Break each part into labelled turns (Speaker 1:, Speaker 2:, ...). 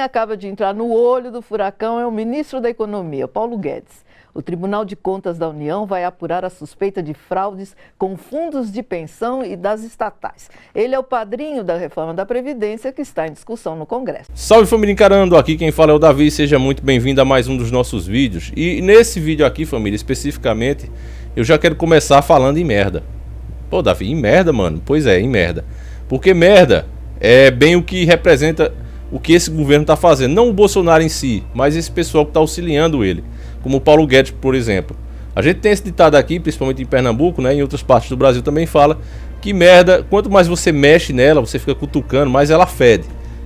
Speaker 1: acaba de entrar no olho do furacão é o ministro da Economia, Paulo Guedes. O Tribunal de Contas da União vai apurar a suspeita de fraudes com fundos de pensão e das estatais. Ele é o padrinho da reforma da Previdência que está em discussão no Congresso.
Speaker 2: Salve, família Encarando! Aqui quem fala é o Davi, seja muito bem-vindo a mais um dos nossos vídeos. E nesse vídeo aqui, família, especificamente, eu já quero começar falando em merda. Pô, Davi, em merda, mano? Pois é, em merda. Porque merda é bem o que representa o que esse governo está fazendo. Não o Bolsonaro em si, mas esse pessoal que está auxiliando ele. Como o Paulo Guedes, por exemplo. A gente tem esse ditado aqui, principalmente em Pernambuco, né? Em outras partes do Brasil também fala que merda, quanto mais você mexe nela, você fica cutucando, mais ela fede.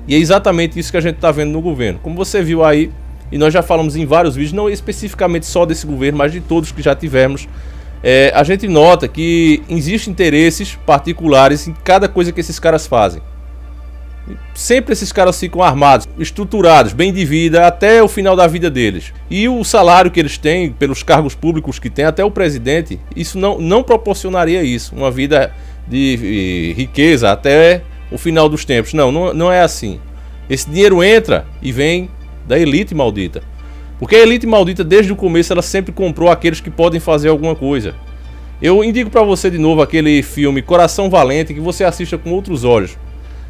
Speaker 2: E é exatamente isso que a gente está vendo no governo. Como você viu aí, e nós já falamos em vários vídeos, não especificamente só desse governo, mas de todos que já tivemos, a gente nota que existem interesses particulares em cada coisa que esses caras fazem. Sempre esses caras ficam armados, estruturados, bem de vida, até o final da vida deles. E o salário que eles têm, pelos cargos públicos que tem, até o presidente, isso não proporcionaria isso, uma vida de riqueza até o final dos tempos. Não é assim. Esse dinheiro entra e vem da elite maldita. Porque a elite maldita, desde o começo, ela sempre comprou aqueles que podem fazer alguma coisa. Eu indico pra você de novo aquele filme Coração Valente, que você assista com outros olhos.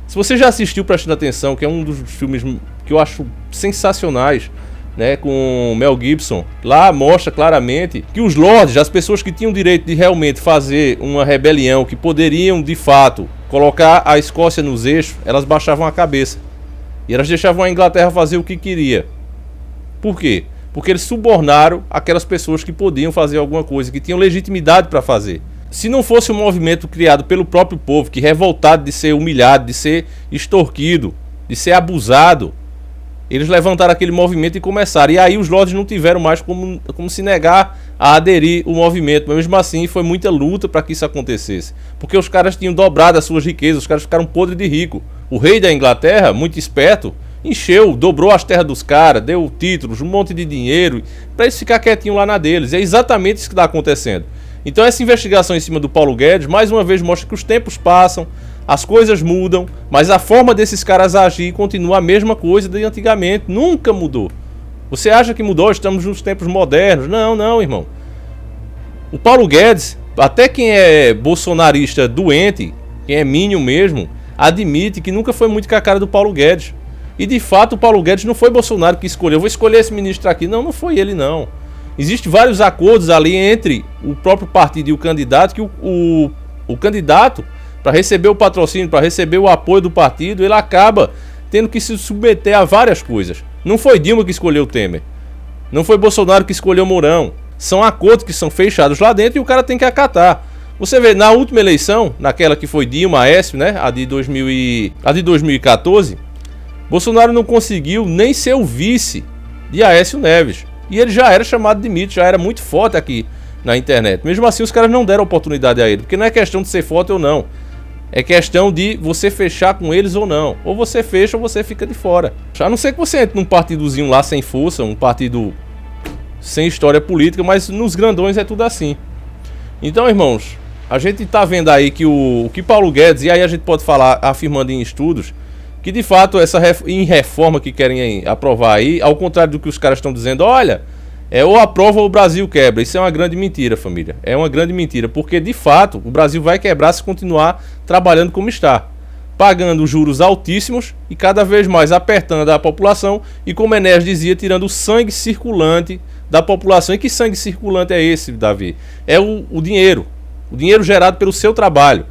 Speaker 2: Se você já assistiu, prestando atenção, que é um dos filmes que eu acho sensacionais, né, com Mel Gibson, lá mostra claramente que os lords, as pessoas que tinham o direito de realmente fazer uma rebelião, que poderiam de fato colocar a Escócia nos eixos, elas baixavam a cabeça e elas deixavam a Inglaterra fazer o que queria. Por quê? Porque eles subornaram aquelas pessoas que podiam fazer alguma coisa, que tinham legitimidade para fazer. Se não fosse um movimento criado pelo próprio povo, que revoltado de ser humilhado, de ser extorquido, de ser abusado, eles levantaram aquele movimento e começaram. E aí os lords não tiveram mais como se negar a aderir ao movimento. Mas mesmo assim foi muita luta para que isso acontecesse. Porque os caras tinham dobrado as suas riquezas, os caras ficaram podres de rico. O rei da Inglaterra, muito esperto, encheu, dobrou as terras dos caras, deu títulos, um monte de dinheiro, para eles ficar quietinhos lá na deles. É exatamente isso que está acontecendo. Então essa investigação em cima do Paulo Guedes, mais uma vez, mostra que os tempos passam, as coisas mudam, mas a forma desses caras agir continua a mesma coisa de antigamente, nunca mudou. Você acha que mudou? Estamos nos tempos modernos. Não, irmão. O Paulo Guedes, até quem é bolsonarista doente, quem é mínimo mesmo, admite que nunca foi muito com a cara do Paulo Guedes. E de fato o Paulo Guedes não foi Bolsonaro que escolheu, eu vou escolher esse ministro aqui. Não foi ele não. Existem vários acordos ali entre o próprio partido e o candidato, que o candidato, para receber o patrocínio, para receber o apoio do partido, ele acaba tendo que se submeter a várias coisas. Não foi Dilma que escolheu o Temer. Não foi Bolsonaro que escolheu Mourão. São acordos que são fechados lá dentro e o cara tem que acatar. Você vê, na última eleição, naquela que foi Dilma, Aécio, né, a de 2014, Bolsonaro não conseguiu nem ser o vice de Aécio Neves. E ele já era chamado de mito, já era muito forte aqui na internet. Mesmo assim, os caras não deram oportunidade a ele. Porque não é questão de ser forte ou não. É questão de você fechar com eles ou não. Ou você fecha ou você fica de fora. A não ser que você entre num partidozinho lá sem força, um partido sem história política, mas nos grandões é tudo assim. Então, irmãos, a gente tá vendo aí que o que Paulo Guedes, e aí a gente pode falar, afirmando em estudos, que de fato essa reforma que querem aprovar aí, ao contrário do que os caras estão dizendo, olha, ou aprova ou o Brasil quebra. Isso é uma grande mentira, família. É uma grande mentira, porque de fato o Brasil vai quebrar se continuar trabalhando como está, pagando juros altíssimos e cada vez mais apertando a população e, como Enéas dizia, tirando o sangue circulante da população. E que sangue circulante é esse, Davi? É o dinheiro gerado pelo seu trabalho.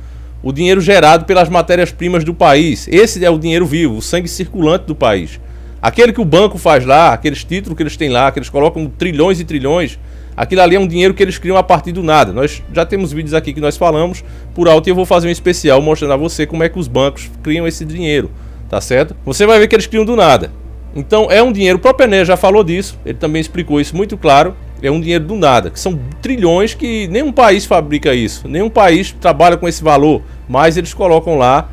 Speaker 2: O dinheiro gerado pelas matérias-primas do país. Esse é o dinheiro vivo, o sangue circulante do país. Aquele que o banco faz lá, aqueles títulos que eles têm lá, que eles colocam trilhões e trilhões, aquilo ali é um dinheiro que eles criam a partir do nada. Nós já temos vídeos aqui que nós falamos por alto e eu vou fazer um especial mostrando a você como é que os bancos criam esse dinheiro, tá certo? Você vai ver que eles criam do nada. Então é um dinheiro, o próprio Enéas já falou disso, ele também explicou isso muito claro. É um dinheiro do nada, que são trilhões que nenhum país fabrica isso, nenhum país trabalha com esse valor, mas eles colocam lá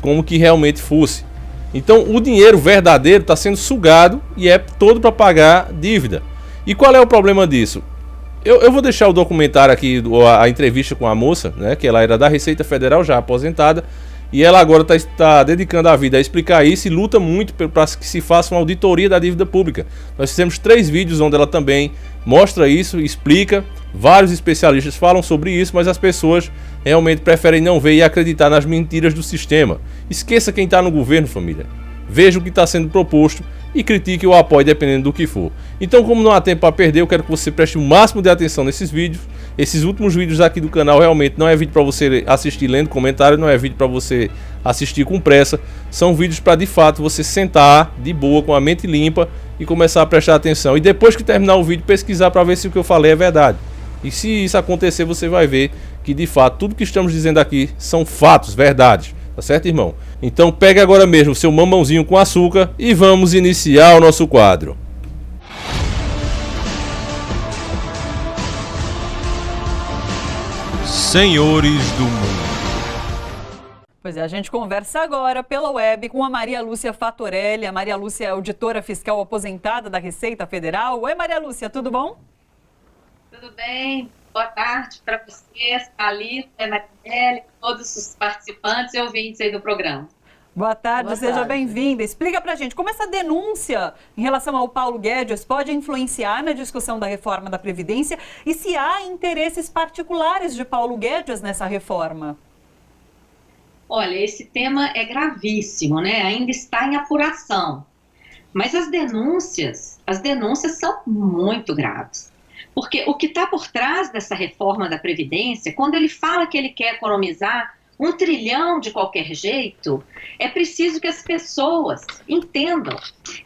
Speaker 2: como que realmente fosse. Então o dinheiro verdadeiro está sendo sugado e é todo para pagar dívida. E qual é o problema disso? Eu vou deixar o documentário aqui, a entrevista com a moça, né, que ela era da Receita Federal, já aposentada, E ela agora está dedicando a vida a explicar isso e luta muito para que se faça uma auditoria da dívida pública. Nós fizemos 3 vídeos onde ela também mostra isso, explica. Vários especialistas falam sobre isso, mas as pessoas realmente preferem não ver e acreditar nas mentiras do sistema. Esqueça quem está no governo, família. Veja o que está sendo proposto e critique ou apoie dependendo do que for. Então, como não há tempo para perder, eu quero que você preste o máximo de atenção nesses vídeos. Esses últimos vídeos aqui do canal realmente não é vídeo para você assistir lendo comentário, não é vídeo para você assistir com pressa. São vídeos para de fato você sentar de boa, com a mente limpa e começar a prestar atenção. E depois que terminar o vídeo, pesquisar para ver se o que eu falei é verdade. E se isso acontecer, você vai ver que de fato tudo que estamos dizendo aqui são fatos, verdades. Tá certo, irmão? Então pegue agora mesmo o seu mamãozinho com açúcar e vamos iniciar o nosso quadro. Senhores do Mundo.
Speaker 3: Pois é, a gente conversa agora pela web com a Maria Lúcia Fatorelli. A Maria Lúcia é auditora fiscal aposentada da Receita Federal. Oi, Maria Lúcia, tudo bom?
Speaker 4: Tudo bem? Boa tarde para vocês, Thalita, Marielle, todos os participantes e ouvintes aí do programa.
Speaker 3: Boa tarde, seja bem-vinda. Explica pra gente como essa denúncia em relação ao Paulo Guedes pode influenciar na discussão da reforma da Previdência e se há interesses particulares de Paulo Guedes nessa reforma.
Speaker 4: Olha, esse tema é gravíssimo, né? Ainda está em apuração. Mas as denúncias são muito graves. Porque o que está por trás dessa reforma da Previdência, quando ele fala que ele quer economizar 1 trilhão de qualquer jeito, é preciso que as pessoas entendam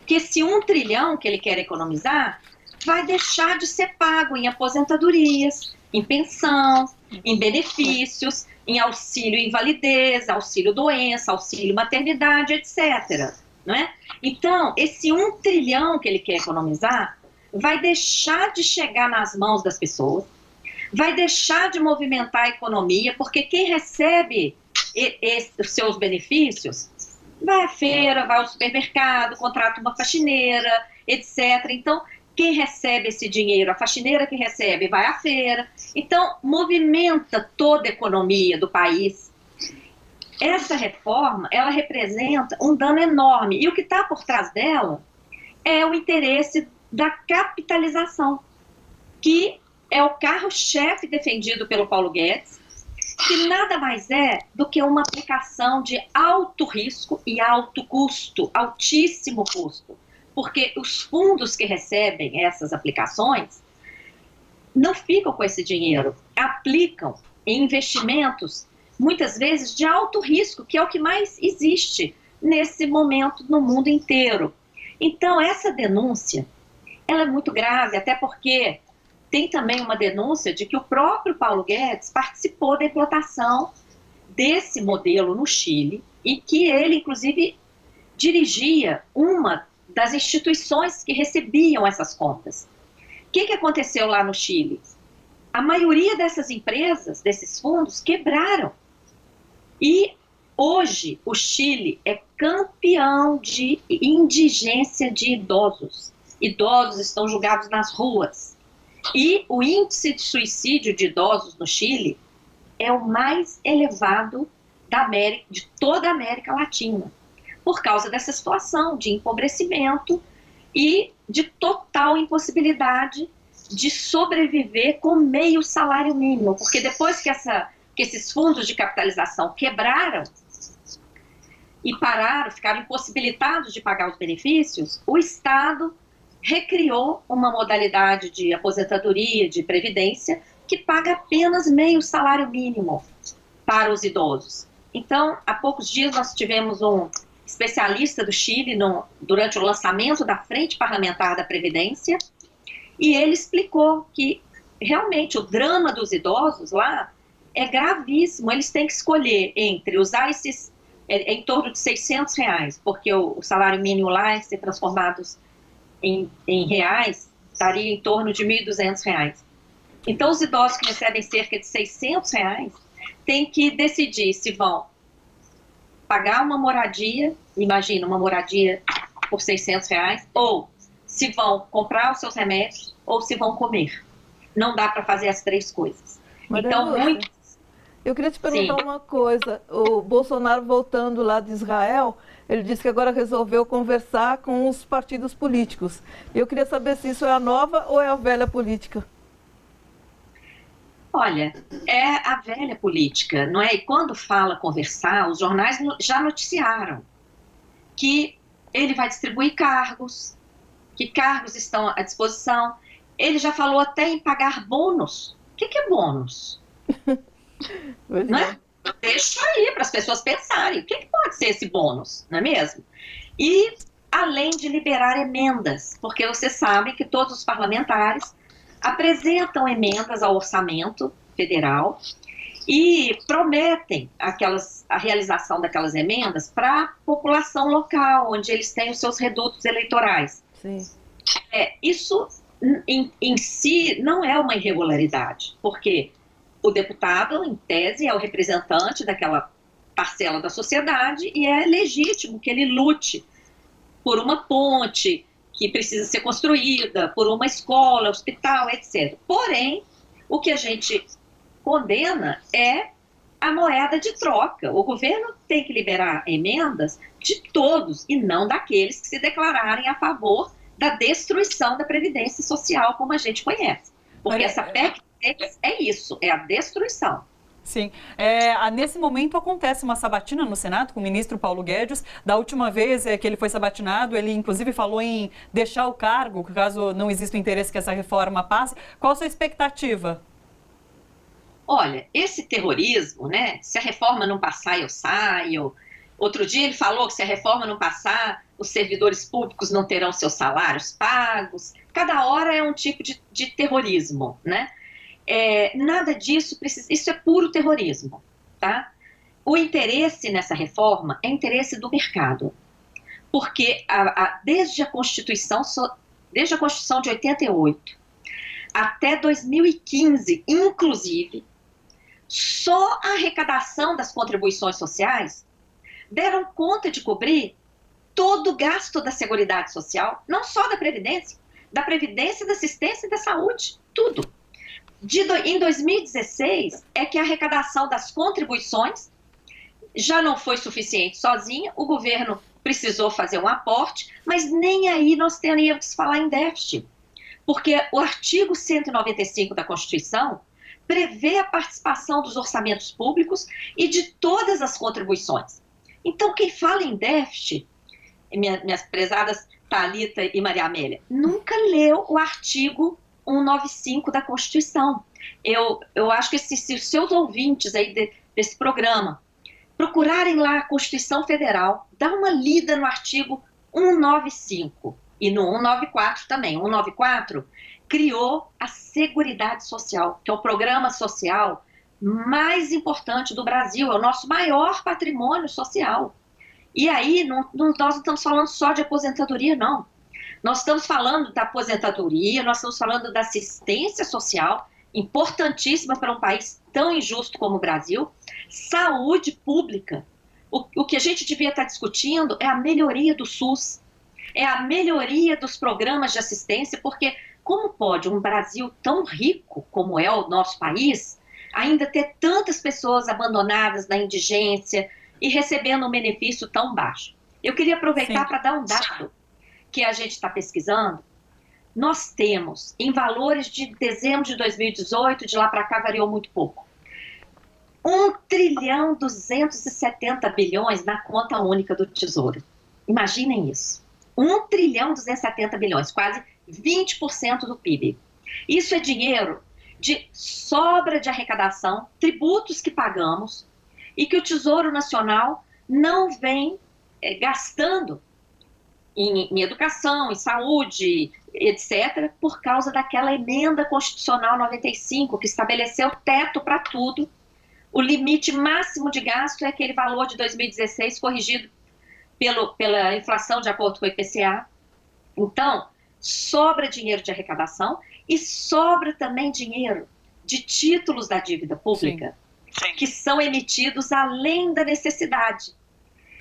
Speaker 4: que esse 1 trilhão que ele quer economizar vai deixar de ser pago em aposentadorias, em pensão, em benefícios, em auxílio invalidez, auxílio doença, auxílio maternidade, etc. Não é? Então, esse 1 trilhão que ele quer economizar vai deixar de chegar nas mãos das pessoas, vai deixar de movimentar a economia, porque quem recebe os seus benefícios vai à feira, vai ao supermercado, contrata uma faxineira, etc. Então, quem recebe esse dinheiro, a faxineira que recebe, vai à feira. Então, movimenta toda a economia do país. Essa reforma, ela representa um dano enorme. E o que está por trás dela é o interesse da capitalização, que é o carro-chefe defendido pelo Paulo Guedes, que nada mais é do que uma aplicação de alto risco e alto custo, altíssimo custo, porque os fundos que recebem essas aplicações não ficam com esse dinheiro, aplicam em investimentos, muitas vezes de alto risco, que é o que mais existe nesse momento no mundo inteiro. Então, essa denúncia ela é muito grave, até porque tem também uma denúncia de que o próprio Paulo Guedes participou da implantação desse modelo no Chile e que ele, inclusive, dirigia uma das instituições que recebiam essas contas. O que aconteceu lá no Chile? A maioria dessas empresas, desses fundos, quebraram. E hoje o Chile é campeão de indigência de idosos. Idosos estão jogados nas ruas. E o índice de suicídio de idosos no Chile é o mais elevado de toda a América Latina, por causa dessa situação de empobrecimento e de total impossibilidade de sobreviver com meio salário mínimo. Porque depois que esses fundos de capitalização quebraram e pararam, ficaram impossibilitados de pagar os benefícios, o Estado recriou uma modalidade de aposentadoria, de previdência, que paga apenas meio salário mínimo para os idosos. Então, há poucos dias nós tivemos um especialista do Chile durante o lançamento da Frente Parlamentar da Previdência, e ele explicou que realmente o drama dos idosos lá é gravíssimo. Eles têm que escolher entre usar esses em torno de R$600, porque o salário mínimo lá é ser transformados em reais, estaria em torno de R$1.200. Então, os idosos que recebem cerca de R$600 têm que decidir se vão pagar uma moradia, imagina uma moradia por R$600, ou se vão comprar os seus remédios, ou se vão comer. Não dá para fazer as três coisas.
Speaker 1: Maria
Speaker 4: Então,
Speaker 1: Lúcia, Eu queria te perguntar
Speaker 4: Sim.
Speaker 1: uma coisa. O Bolsonaro, voltando lá de Israel, ele disse que agora resolveu conversar com os partidos políticos. Eu queria saber se isso é a nova ou é a velha política.
Speaker 4: Olha, é a velha política, não é? E quando fala conversar, os jornais já noticiaram que ele vai distribuir cargos, que cargos estão à disposição. Ele já falou até em pagar bônus. O que é bônus?
Speaker 1: Pois
Speaker 4: Não
Speaker 1: é.
Speaker 4: é? Deixa aí para as pessoas pensarem. O que pode ser esse bônus, não é mesmo? E além de liberar emendas, porque vocês sabem que todos os parlamentares apresentam emendas ao orçamento federal e prometem a realização daquelas emendas para a população local, onde eles têm os seus redutos eleitorais.
Speaker 1: Sim.
Speaker 4: Isso em si não é uma irregularidade, porque o deputado, em tese, é o representante daquela parcela da sociedade e é legítimo que ele lute por uma ponte que precisa ser construída, por uma escola, hospital, etc. Porém, o que a gente condena é a moeda de troca. O governo tem que liberar emendas de todos e não daqueles que se declararem a favor da destruição da Previdência Social, como a gente conhece. Porque essa PEC é isso, é a destruição.
Speaker 3: Sim. Nesse momento acontece uma sabatina no Senado com o ministro Paulo Guedes. Da última vez que ele foi sabatinado, ele inclusive falou em deixar o cargo, caso não exista o interesse que essa reforma passe. Qual a sua expectativa?
Speaker 4: Olha, esse terrorismo, né? Se a reforma não passar, eu saio. Outro dia ele falou que se a reforma não passar, os servidores públicos não terão seus salários pagos. Cada hora é um tipo de terrorismo, né? Nada disso precisa, isso é puro terrorismo, tá? O interesse nessa reforma é interesse do mercado, porque desde a Constituição de 88 até 2015, inclusive, só a arrecadação das contribuições sociais deram conta de cobrir todo o gasto da Seguridade Social, não só da Previdência, da assistência e da saúde, tudo. Em 2016, é que a arrecadação das contribuições já não foi suficiente sozinha, o governo precisou fazer um aporte, mas nem aí nós teríamos que falar em déficit, porque o artigo 195 da Constituição prevê a participação dos orçamentos públicos e de todas as contribuições. Então, quem fala em déficit, minhas prezadas Thalita e Maria Amélia, nunca leu o artigo 195 da Constituição. Eu acho que se os seus ouvintes aí desse programa procurarem lá a Constituição Federal, dá uma lida no artigo 195 e no 194 também. 194 criou a Seguridade Social, que é o programa social mais importante do Brasil, é o nosso maior patrimônio social. E aí, nós não estamos falando só de aposentadoria, não. Nós estamos falando da aposentadoria, nós estamos falando da assistência social, importantíssima para um país tão injusto como o Brasil, saúde pública. O que a gente devia estar discutindo é a melhoria do SUS, é a melhoria dos programas de assistência, porque como pode um Brasil tão rico como é o nosso país ainda ter tantas pessoas abandonadas na indigência e recebendo um benefício tão baixo? Eu queria aproveitar para dar um dado que a gente está pesquisando. Nós temos, em valores de dezembro de 2018, de lá para cá variou muito pouco, 1,270 trilhões na conta única do Tesouro. Imaginem isso. 1,270 trilhões, quase 20% do PIB. Isso é dinheiro de sobra de arrecadação, tributos que pagamos e que o Tesouro Nacional não vem gastando em educação, em saúde, etc., por causa daquela emenda constitucional 95, que estabeleceu teto para tudo. O limite máximo de gasto é aquele valor de 2016, corrigido pela inflação de acordo com o IPCA. Então, sobra dinheiro de arrecadação e sobra também dinheiro de títulos da dívida pública, que são emitidos além da necessidade.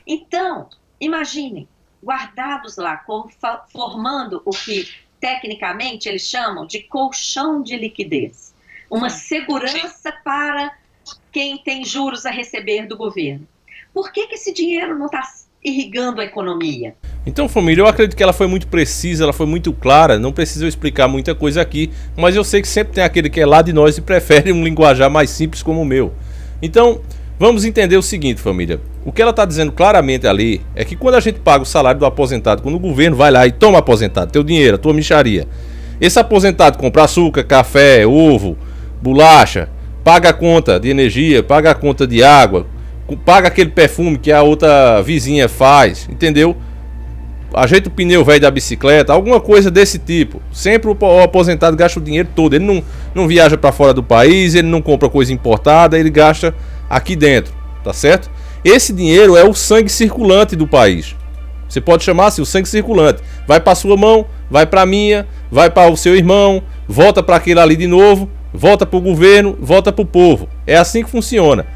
Speaker 4: Então, imaginem, guardados lá, formando o que tecnicamente eles chamam de colchão de liquidez. Uma segurança para quem tem juros a receber do governo. Por que esse dinheiro não está irrigando a economia?
Speaker 2: Então, família, eu acredito que ela foi muito precisa, ela foi muito clara, não precisa eu explicar muita coisa aqui, mas eu sei que sempre tem aquele que é lá de nós e prefere um linguajar mais simples como o meu. Então, vamos entender o seguinte, família. O que ela está dizendo claramente ali é que quando a gente paga o salário do aposentado, quando o governo vai lá e toma aposentado, teu dinheiro, a tua mixaria, esse aposentado compra açúcar, café, ovo, bolacha, paga a conta de energia, paga a conta de água, paga aquele perfume que a outra vizinha faz, entendeu? Ajeita o pneu velho da bicicleta, alguma coisa desse tipo. Sempre o aposentado gasta o dinheiro todo. Ele não viaja para fora do país, ele não compra coisa importada, ele gasta aqui dentro, tá certo? Esse dinheiro é o sangue circulante do país. Você pode chamar assim, o sangue circulante. Vai para sua mão, vai para minha, vai para o seu irmão, volta para aquele ali de novo, volta para o governo, volta para o povo. É assim que funciona.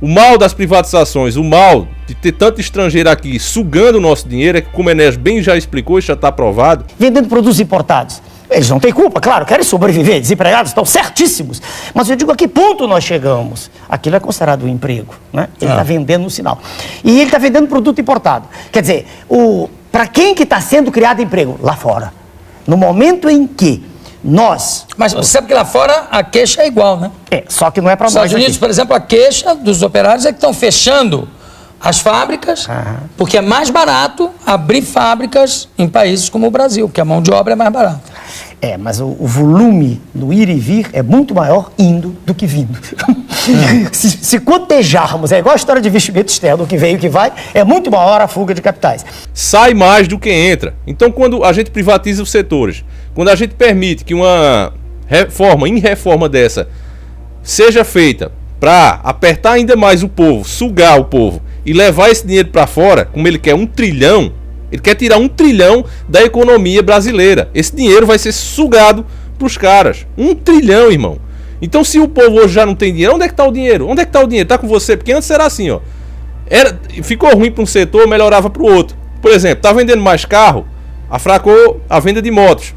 Speaker 2: O mal das privatizações, o mal de ter tanto estrangeiro aqui sugando o nosso dinheiro, é que, como o Enéas bem já explicou, isso já está provado.
Speaker 5: Vendendo produtos importados. Eles não têm culpa, claro, querem sobreviver, desempregados, estão certíssimos. Mas eu digo a que ponto nós chegamos? Aquilo é considerado um emprego, né? Ele está vendendo um sinal. E ele está vendendo produto importado. Quer dizer, para quem que está sendo criado emprego? Lá fora. No momento em que nós...
Speaker 6: Mas você sabe que lá fora a queixa é igual, né?
Speaker 5: Só que não é para nós.
Speaker 6: Nos Estados Unidos, por exemplo, a queixa dos operários é que estão fechando as fábricas, porque é mais barato abrir fábricas em países como o Brasil, que a mão de obra é mais barata.
Speaker 5: Mas o volume do ir e vir é muito maior indo do que vindo. Se cotejarmos, é igual a história de investimento externo, o que veio e o que vai, é muito maior a fuga de capitais.
Speaker 2: Sai mais do que entra. Então, quando a gente privatiza os setores, quando a gente permite que uma reforma dessa seja feita para apertar ainda mais o povo, sugar o povo e levar esse dinheiro para fora, como ele quer 1 trilhão, ele quer tirar 1 trilhão da economia brasileira. Esse dinheiro vai ser sugado pros caras. 1 trilhão, irmão. Então, se o povo hoje já não tem dinheiro, onde é que tá o dinheiro? Onde é que tá o dinheiro? Tá com você? Porque antes era assim, ó. Ficou ruim para um setor, melhorava para o outro. Por exemplo, tá vendendo mais carro, afracou a venda de motos.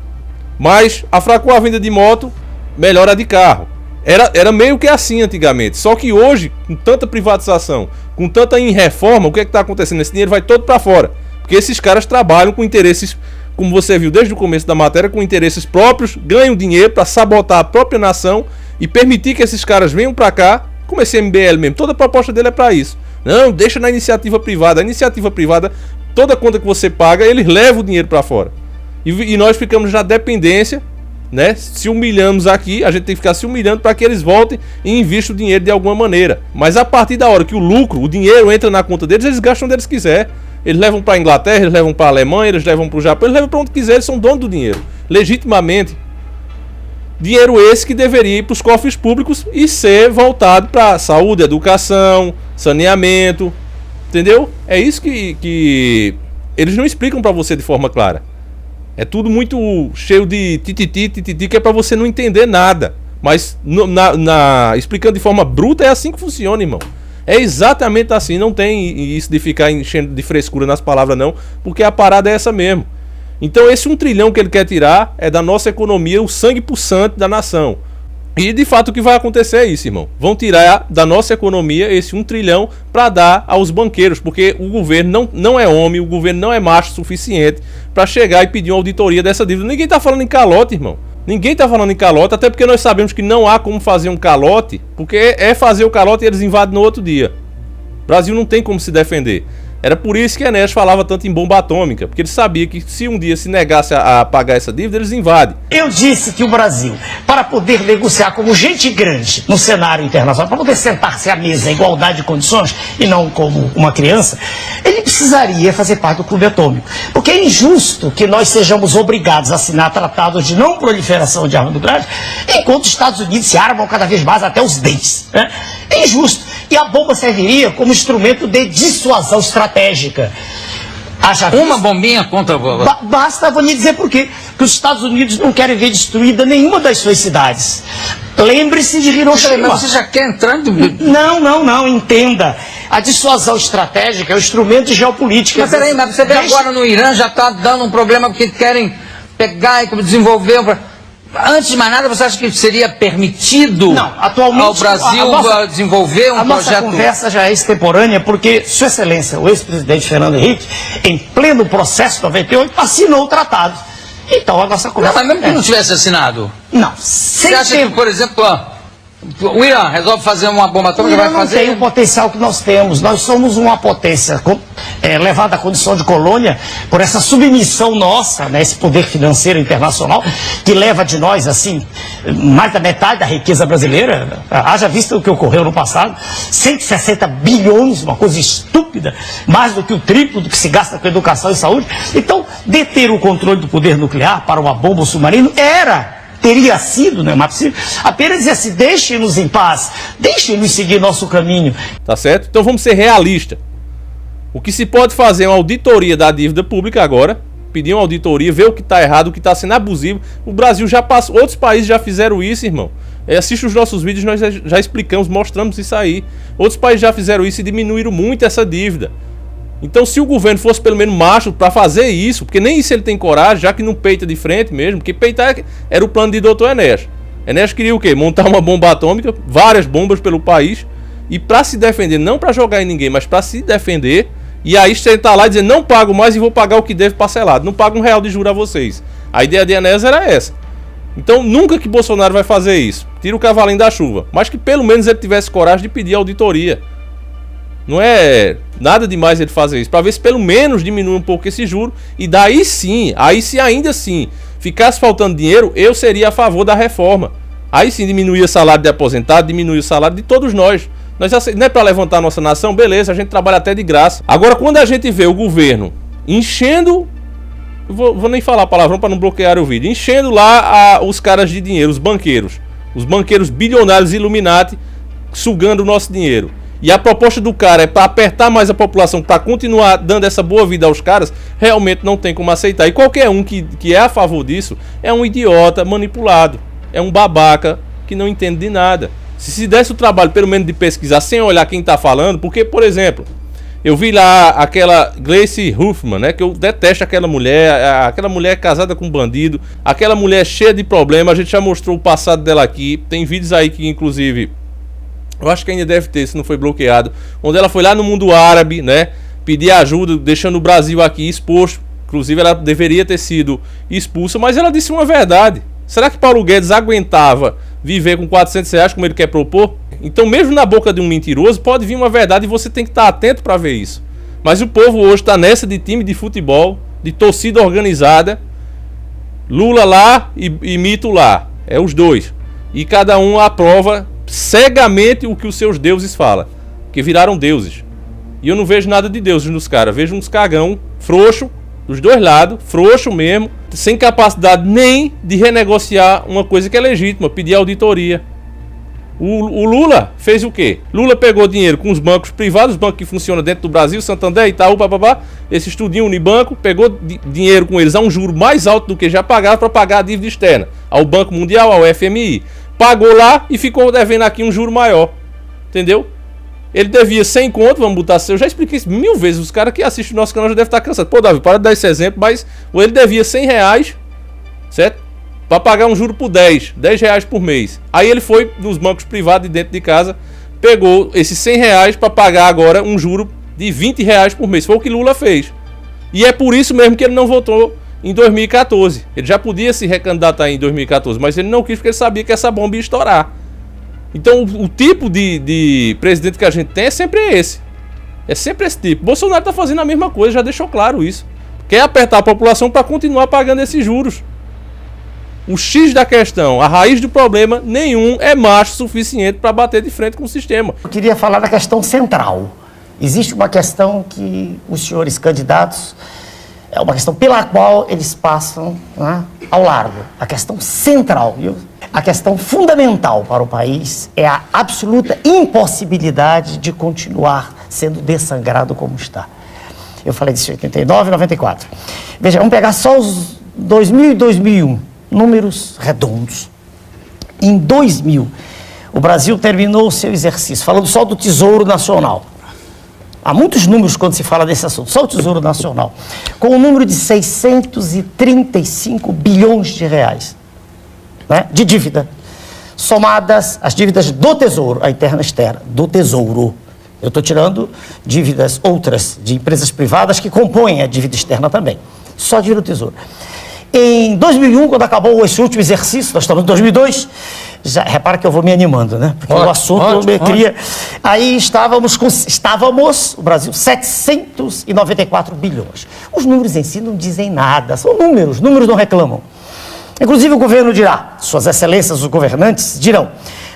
Speaker 2: Mas afracou a venda de moto, melhora a de carro. Era meio que assim antigamente. Só que hoje, com tanta privatização, com tanta reforma, o que é que tá acontecendo? Esse dinheiro vai todo para fora. Porque esses caras trabalham com interesses, como você viu desde o começo da matéria, com interesses próprios, ganham dinheiro para sabotar a própria nação e permitir que esses caras venham para cá, como esse MBL mesmo. Toda a proposta dele é para isso. Não, deixa na iniciativa privada. A iniciativa privada, toda conta que você paga, eles levam o dinheiro para fora. E nós ficamos na dependência, né? Se humilhamos aqui, a gente tem que ficar se humilhando para que eles voltem e investam o dinheiro de alguma maneira. Mas a partir da hora que o lucro, o dinheiro entra na conta deles, eles gastam onde eles quiserem. Eles levam para a Inglaterra, eles levam para a Alemanha, eles levam para o Japão, eles levam para onde quiser, eles são donos do dinheiro, legitimamente. Dinheiro esse que deveria ir para os cofres públicos e ser voltado para saúde, educação, saneamento, entendeu? É isso que eles não explicam para você de forma clara. É tudo muito cheio de tititi, que é para você não entender nada. Mas explicando de forma bruta, é assim que funciona, irmão. É exatamente assim, não tem isso de ficar enchendo de frescura nas palavras não, porque a parada é essa mesmo. Então esse 1 trilhão que ele quer tirar é da nossa economia, o sangue pulsante da nação. E de fato o que vai acontecer é isso, irmão. Vão tirar da nossa economia esse 1 trilhão para dar aos banqueiros, porque o governo não é homem, o governo não é macho o suficiente para chegar e pedir uma auditoria dessa dívida. Ninguém tá falando em calote, irmão. Ninguém tá falando em calote, até porque nós sabemos que não há como fazer um calote, porque é fazer o calote e eles invadem no outro dia. O Brasil não tem como se defender. Era por isso que Enéas falava tanto em bomba atômica, porque ele sabia que se um dia se negasse a pagar essa dívida, eles invadem.
Speaker 5: Eu disse que o Brasil, para poder negociar como gente grande no cenário internacional, para poder sentar-se à mesa em igualdade de condições e não como uma criança, ele precisaria fazer parte do clube atômico. Porque é injusto que nós sejamos obrigados a assinar tratados de não proliferação de armas nucleares, enquanto os Estados Unidos se armam cada vez mais até os dentes, né? É injusto. E a bomba serviria como instrumento de dissuasão estratégica.
Speaker 6: Uma bombinha contra a bomba.
Speaker 5: Basta, vou lhe dizer por quê. Porque os Estados Unidos não querem ver destruída nenhuma das suas cidades. Lembre-se de Hiroshima.
Speaker 6: Mas você já quer entrar?
Speaker 5: Não, entenda. A dissuasão estratégica é um instrumento de geopolítica.
Speaker 6: Mas peraí, mas você vê agora no Irã já está dando um problema porque querem pegar e desenvolver. Antes de mais nada, você acha que seria permitido ao Brasil desenvolver um projeto?
Speaker 5: A nossa conversa já é extemporânea, porque Sua Excelência, o ex-presidente Fernando Henrique, em pleno processo 98, assinou o tratado. Então a nossa conversa...
Speaker 6: Mas mesmo que não tivesse assinado?
Speaker 5: Não.
Speaker 6: Você acha que, por exemplo, o Irã resolve fazer uma bomba atômica, vai fazer?
Speaker 5: Não tem o potencial que nós temos. Nós somos uma potência levada à condição de colônia por essa submissão nossa, né, esse poder financeiro internacional, que leva de nós, assim, mais da metade da riqueza brasileira. Haja visto o que ocorreu no passado, 160 bilhões, uma coisa estúpida, mais do que o triplo do que se gasta com educação e saúde. Então, deter o controle do poder nuclear para uma bomba submarina teria sido, não é mais possível, apenas dizer assim, deixem-nos em paz, deixem-nos seguir nosso caminho.
Speaker 2: Tá certo? Então vamos ser realistas. O que se pode fazer é uma auditoria da dívida pública agora, pedir uma auditoria, ver o que está errado, o que está sendo abusivo. O Brasil já passou, outros países já fizeram isso, irmão. Assiste os nossos vídeos, nós já explicamos, mostramos isso aí. Outros países já fizeram isso e diminuíram muito essa dívida. Então, se o governo fosse pelo menos macho para fazer isso, porque nem isso ele tem coragem, já que não peita de frente mesmo, porque peitar era o plano de Dr. Enéas. Enéas queria o quê? Montar uma bomba atômica, várias bombas pelo país, e para se defender, não para jogar em ninguém, mas para se defender, e aí sentar lá e dizer, não pago mais e vou pagar o que deve parcelado, não pago R$1 de juros a vocês. A ideia de Enéas era essa. Então, nunca que Bolsonaro vai fazer isso. Tira o cavalinho da chuva. Mas que pelo menos ele tivesse coragem de pedir auditoria. Não é nada demais ele fazer isso, para ver se pelo menos diminui um pouco esse juro, e daí sim, aí se ainda assim ficasse faltando dinheiro, eu seria a favor da reforma. Aí sim diminuir o salário de aposentado, diminuir o salário de todos nós. Não é para levantar a nossa nação, beleza, a gente trabalha até de graça. Agora, quando a gente vê o governo enchendo, vou nem falar palavrão para não bloquear o vídeo, enchendo lá os caras de dinheiro, os banqueiros bilionários Illuminati, sugando o nosso dinheiro. E a proposta do cara é para apertar mais a população, para continuar dando essa boa vida aos caras, realmente não tem como aceitar. E qualquer um que é a favor disso é um idiota manipulado, é um babaca que não entende de nada. Se desse o trabalho pelo menos de pesquisar sem olhar quem está falando, porque, por exemplo, eu vi lá aquela Gleice Hoffmann, né, que eu detesto aquela mulher casada com um bandido, aquela mulher cheia de problemas, a gente já mostrou o passado dela aqui, tem vídeos aí que inclusive... eu acho que ainda deve ter, se não foi bloqueado, onde ela foi lá no mundo árabe, né, pedir ajuda, deixando o Brasil aqui exposto. Inclusive ela deveria ter sido expulsa, mas ela disse uma verdade. Será que Paulo Guedes aguentava viver com R$400 como ele quer propor? Então, mesmo na boca de um mentiroso, pode vir uma verdade e você tem que estar atento para ver isso. Mas o povo hoje está nessa de time de futebol, de torcida organizada, Lula lá e Mito lá, é os dois. E cada um aprova cegamente o que os seus deuses falam, que viraram deuses. E eu não vejo nada de deuses nos caras, vejo uns cagão frouxo dos dois lados, frouxo mesmo, sem capacidade nem de renegociar uma coisa que é legítima, pedir auditoria. O Lula fez o quê? Lula pegou dinheiro com os bancos privados, os bancos que funcionam dentro do Brasil, Santander, Itaú, bababá, esse estudinho Unibanco, pegou dinheiro com eles a um juro mais alto do que já pagava para pagar a dívida externa, ao Banco Mundial, ao FMI. Pagou lá e ficou devendo aqui um juro maior. Entendeu? Ele devia 100 conto, vamos botar assim, eu já expliquei isso 1000 vezes, os caras que assistem o nosso canal já devem estar cansados. Pô, Davi, para de dar esse exemplo, mas ele devia R$100, certo? Para pagar um juro por R$10 por mês. Aí ele foi nos bancos privados de dentro de casa, pegou esses R$100 para pagar agora um juro de R$20 por mês. Foi o que Lula fez. E é por isso mesmo que ele não votou em 2014. Ele já podia se recandidatar em 2014, mas ele não quis porque ele sabia que essa bomba ia estourar. Então o tipo de presidente que a gente tem é sempre esse. É sempre esse tipo. Bolsonaro está fazendo a mesma coisa, já deixou claro isso. Quer apertar a população para continuar pagando esses juros. O X da questão, a raiz do problema, nenhum é macho suficiente para bater de frente com o sistema.
Speaker 5: Eu queria falar da questão central. Existe uma questão que os senhores candidatos, é uma questão pela qual eles passam, né, ao largo. A questão central, viu? A questão fundamental para o país é a absoluta impossibilidade de continuar sendo dessangrado como está. Eu falei disso em 89 e 94. Veja, vamos pegar só os 2000 e 2001, números redondos. Em 2000, o Brasil terminou o seu exercício, falando só do Tesouro Nacional. Há muitos números quando se fala desse assunto, só o Tesouro Nacional, com o número de 635 bilhões de reais. né, de dívida, somadas as dívidas do Tesouro, a interna e externa, do Tesouro. Eu estou tirando dívidas outras de empresas privadas que compõem a dívida externa também. Só dívida do Tesouro. Em 2001, quando acabou esse último exercício, nós estamos em 2002, já, repara que eu vou me animando, né? Porque o assunto eu queria... Aí estávamos, o Brasil, 794 bilhões. Os números em si não dizem nada, são números não reclamam. Inclusive o governo dirá, suas excelências, os governantes dirão,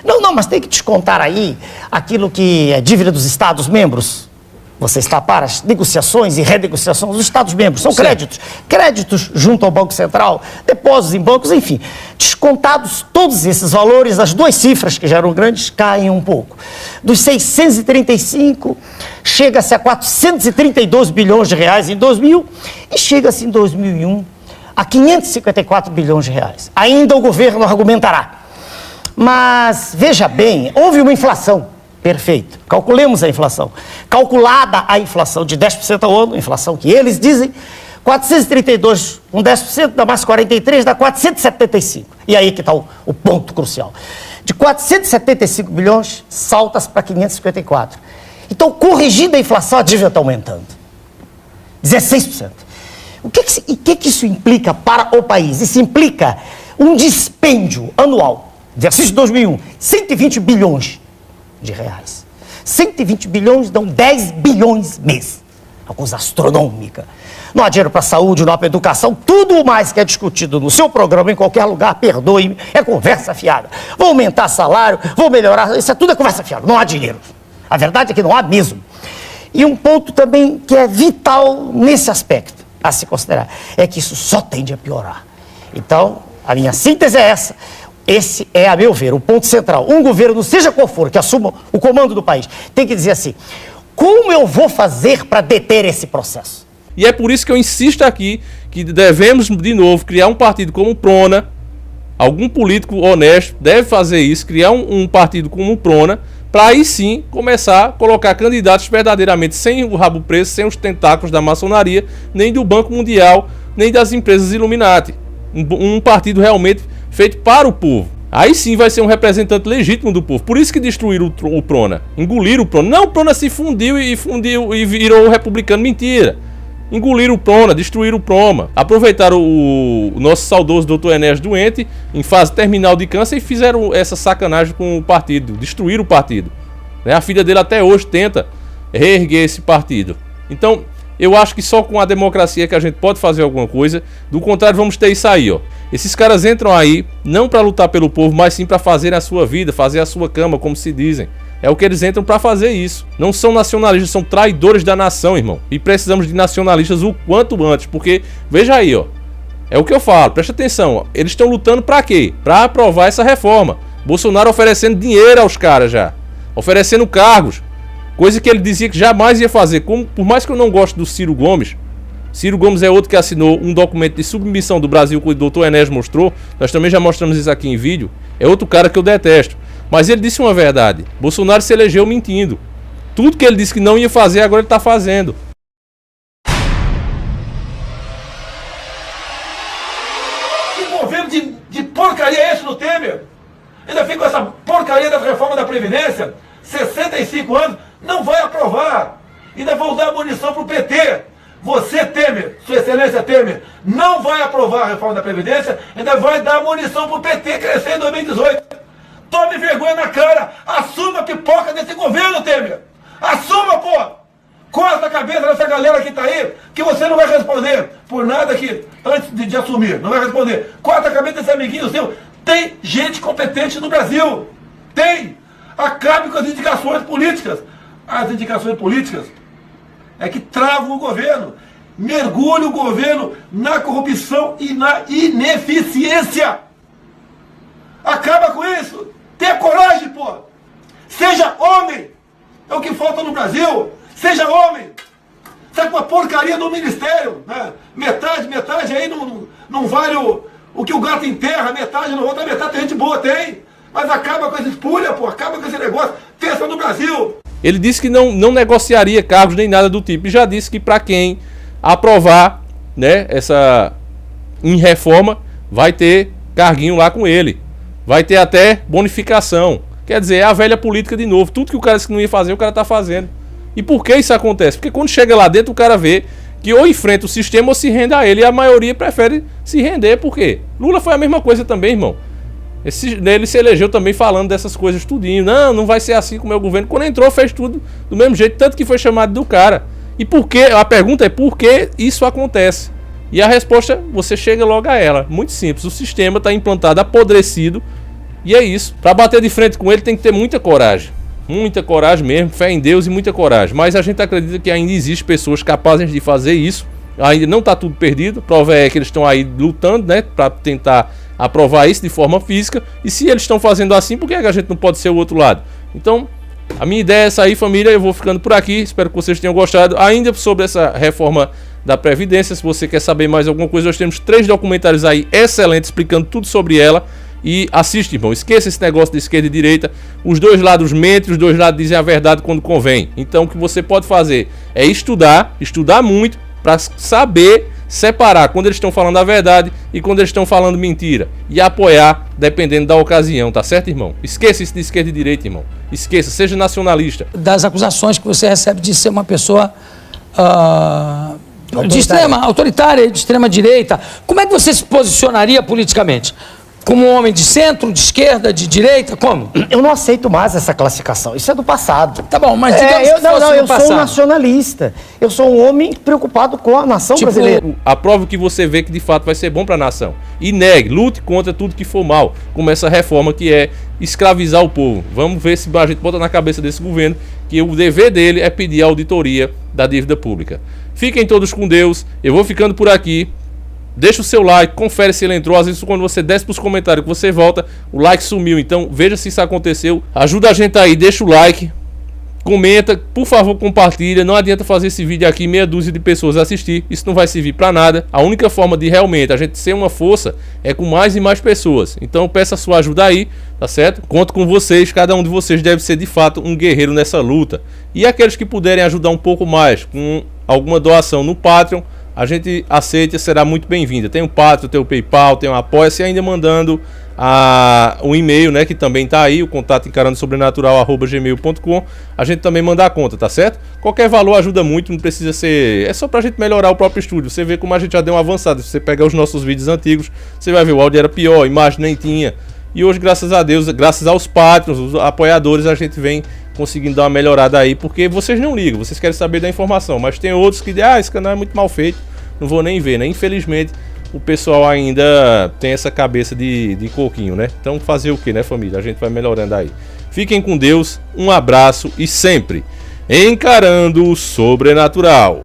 Speaker 5: não, mas tem que descontar aí aquilo que é dívida dos Estados-membros. Você está para as negociações e renegociações dos Estados-membros. São créditos junto ao Banco Central, depósitos em bancos, enfim. Descontados todos esses valores, as duas cifras que já eram grandes caem um pouco. Dos 635, chega-se a 432 bilhões de reais em 2000 e chega-se em 2001 a 554 bilhões de reais. Ainda o governo argumentará. Mas, veja bem, houve uma inflação. Perfeito. Calculemos a inflação. Calculada a inflação de 10% ao ano, inflação que eles dizem, 432, com 10%, dá mais 43, dá 475. E aí que está o ponto crucial. De 475 bilhões, salta-se para 554. Então, corrigida a inflação, a dívida está aumentando. 16%. O que isso implica para o país? Isso implica um dispêndio anual, exercício de 2001, 120 bilhões de reais. 120 bilhões dão 10 bilhões mês. Uma coisa astronômica. Não há dinheiro para a saúde, não há para a educação, tudo mais que é discutido no seu programa, em qualquer lugar, perdoe-me, é conversa fiada. Vou aumentar salário, vou melhorar, isso tudo é conversa fiada, não há dinheiro. A verdade é que não há mesmo. E um ponto também que é vital nesse aspecto a se considerar, é que isso só tende a piorar. Então, a minha síntese é essa. Esse é, a meu ver, o ponto central. Um governo, seja qual for, que assuma o comando do país, tem que dizer assim, como eu vou fazer para deter esse processo?
Speaker 2: E é por isso que eu insisto aqui, que devemos, de novo, criar um partido como o PRONA. Algum político honesto deve fazer isso, criar um partido como o PRONA, para aí sim começar a colocar candidatos verdadeiramente sem o rabo preso, sem os tentáculos da maçonaria, nem do Banco Mundial, nem das empresas Illuminati. Um partido realmente feito para o povo. Aí sim vai ser um representante legítimo do povo. Por isso que destruíram o PRONA, engoliram o PRONA. Não, o PRONA se fundiu e virou republicano. Mentira. Engoliram o PRONA, destruíram o PROMA. Aproveitaram o nosso saudoso Dr. Enéas doente, em fase terminal de câncer, e fizeram essa sacanagem com o partido, destruíram o partido. A filha dele até hoje tenta reerguer esse partido. Então, eu acho que só com a democracia que a gente pode fazer alguma coisa. Do contrário, vamos ter isso aí, ó. Esses caras entram aí, não para lutar pelo povo, mas sim para fazer a sua vida, fazer a sua cama, como se dizem. É o que eles entram para fazer isso. Não são nacionalistas, são traidores da nação, irmão. E precisamos de nacionalistas o quanto antes, porque, veja aí, ó. É o que eu falo, presta atenção, ó. Eles estão lutando para quê? Para aprovar essa reforma. Bolsonaro oferecendo dinheiro aos caras já. Oferecendo cargos. Coisa que ele dizia que jamais ia fazer. Por mais que eu não goste do Ciro Gomes. Ciro Gomes é outro que assinou um documento de submissão do Brasil que o Dr. Enéas mostrou. Nós também já mostramos isso aqui em vídeo. É outro cara que eu detesto. Mas ele disse uma verdade. Bolsonaro se elegeu mentindo. Tudo que ele disse que não ia fazer, agora ele está fazendo.
Speaker 7: Que governo de porcaria é esse no Temer? Ainda fica com essa porcaria da reforma da Previdência. 65 anos, não vai aprovar. Ainda vão dar munição pro PT. Você, Temer, Sua Excelência Temer, não vai aprovar a reforma da Previdência, ainda vai dar munição pro PT crescer em 2018. Tome vergonha na cara, assuma a pipoca desse governo, Temer. Assuma, pô. Corta a cabeça dessa galera que tá aí, que você não vai responder por nada que, antes de assumir, não vai responder. Corta a cabeça desse amiguinho seu. Tem gente competente no Brasil. Tem. Acabe com as indicações políticas. As indicações políticas é que travam o governo, mergulham o governo na corrupção e na ineficiência. Acaba com isso. Tenha coragem, pô. Seja homem. É o que falta no Brasil. Seja homem. Sai com a porcaria do ministério, né? Metade aí não vale o que o gato enterra, metade não, outra metade tem gente boa, tem. Mas acaba com essa espulha, pô, acaba com esse negócio. Pensa no Brasil.
Speaker 2: Ele disse que não negociaria cargos nem nada do tipo. E já disse que para quem aprovar, né, essa em reforma, vai ter carguinho lá com ele. Vai ter até bonificação. Quer dizer, é a velha política de novo. Tudo que o cara disse que não ia fazer, o cara tá fazendo. E por que isso acontece? Porque quando chega lá dentro, o cara vê que ou enfrenta o sistema ou se rende a ele. E a maioria prefere se render. Por quê? Lula foi a mesma coisa também, irmão. Ele se elegeu também falando dessas coisas tudinho. Não vai ser assim com o meu governo. Quando entrou, fez tudo do mesmo jeito. Tanto que foi chamado do cara. E por quê? A pergunta é por que isso acontece? E a resposta, você chega logo a ela. Muito simples. O sistema está implantado, apodrecido. E é isso. Para bater de frente com ele tem que ter muita coragem. Muita coragem mesmo. Fé em Deus e muita coragem. Mas a gente acredita que ainda existem pessoas capazes de fazer isso. Ainda não está tudo perdido. A prova é que eles estão aí lutando, né? Para tentar aprovar isso de forma física. E se eles estão fazendo assim, por que a gente não pode ser o outro lado? Então, a minha ideia é essa aí, família. Eu vou ficando por aqui. Espero que vocês tenham gostado. Ainda sobre essa reforma da Previdência, se você quer saber mais alguma coisa, nós temos 3 documentários aí excelentes explicando tudo sobre ela. E assiste, irmão. Esqueça esse negócio de esquerda e direita. Os dois lados mentem, os dois lados dizem a verdade quando convém. Então, o que você pode fazer é estudar muito, para saber separar quando eles estão falando a verdade e quando eles estão falando mentira. E apoiar, dependendo da ocasião, tá certo, irmão? Esqueça isso de esquerda e direita, irmão. Esqueça, seja nacionalista.
Speaker 6: Das acusações que você recebe de ser uma pessoa de extrema autoritária, de extrema direita, como é que você se posicionaria politicamente? Como um homem de centro, de esquerda, de direita, como?
Speaker 5: Eu não aceito mais essa classificação. Isso é do passado.
Speaker 6: Tá bom, mas digamos que fosse
Speaker 5: eu
Speaker 6: no passado.
Speaker 5: sou um nacionalista. Eu sou um homem preocupado com a nação brasileira.
Speaker 2: Aprove o que você vê que de fato vai ser bom para a nação. E negue, lute contra tudo que for mal. Como essa reforma que é escravizar o povo. Vamos ver se a gente bota na cabeça desse governo que o dever dele é pedir a auditoria da dívida pública. Fiquem todos com Deus. Eu vou ficando por aqui. Deixa o seu like, confere se ele entrou. Às vezes quando você desce pros comentários que você volta, o like sumiu. Então veja se isso aconteceu. Ajuda a gente aí, deixa o like, comenta, por favor compartilha. Não adianta fazer esse vídeo aqui meia dúzia de pessoas assistir. Isso não vai servir pra nada. A única forma de realmente a gente ser uma força é com mais e mais pessoas. Então peço a sua ajuda aí, tá certo? Conto com vocês, cada um de vocês deve ser de fato um guerreiro nessa luta. E aqueles que puderem ajudar um pouco mais com alguma doação no Patreon, a gente aceita, será muito bem-vinda. Tem o Patreon, tem o PayPal, tem o Apoia-se, ainda mandando um e-mail, né, que também tá aí, o contato encarandosobrenatural@gmail.com. A gente também manda a conta, tá certo? Qualquer valor ajuda muito, não precisa ser... É só pra gente melhorar o próprio estúdio. Você vê como a gente já deu uma avançada. Se você pegar os nossos vídeos antigos, você vai ver o áudio era pior, a imagem nem tinha. E hoje, graças a Deus, graças aos Patreons, os apoiadores, a gente vem conseguindo dar uma melhorada aí, porque vocês não ligam, vocês querem saber da informação, mas tem outros que dizem, esse canal é muito mal feito, não vou nem ver, né? Infelizmente, o pessoal ainda tem essa cabeça de coquinho, né? Então, fazer o que, né, família? A gente vai melhorando aí. Fiquem com Deus, um abraço e sempre encarando o sobrenatural.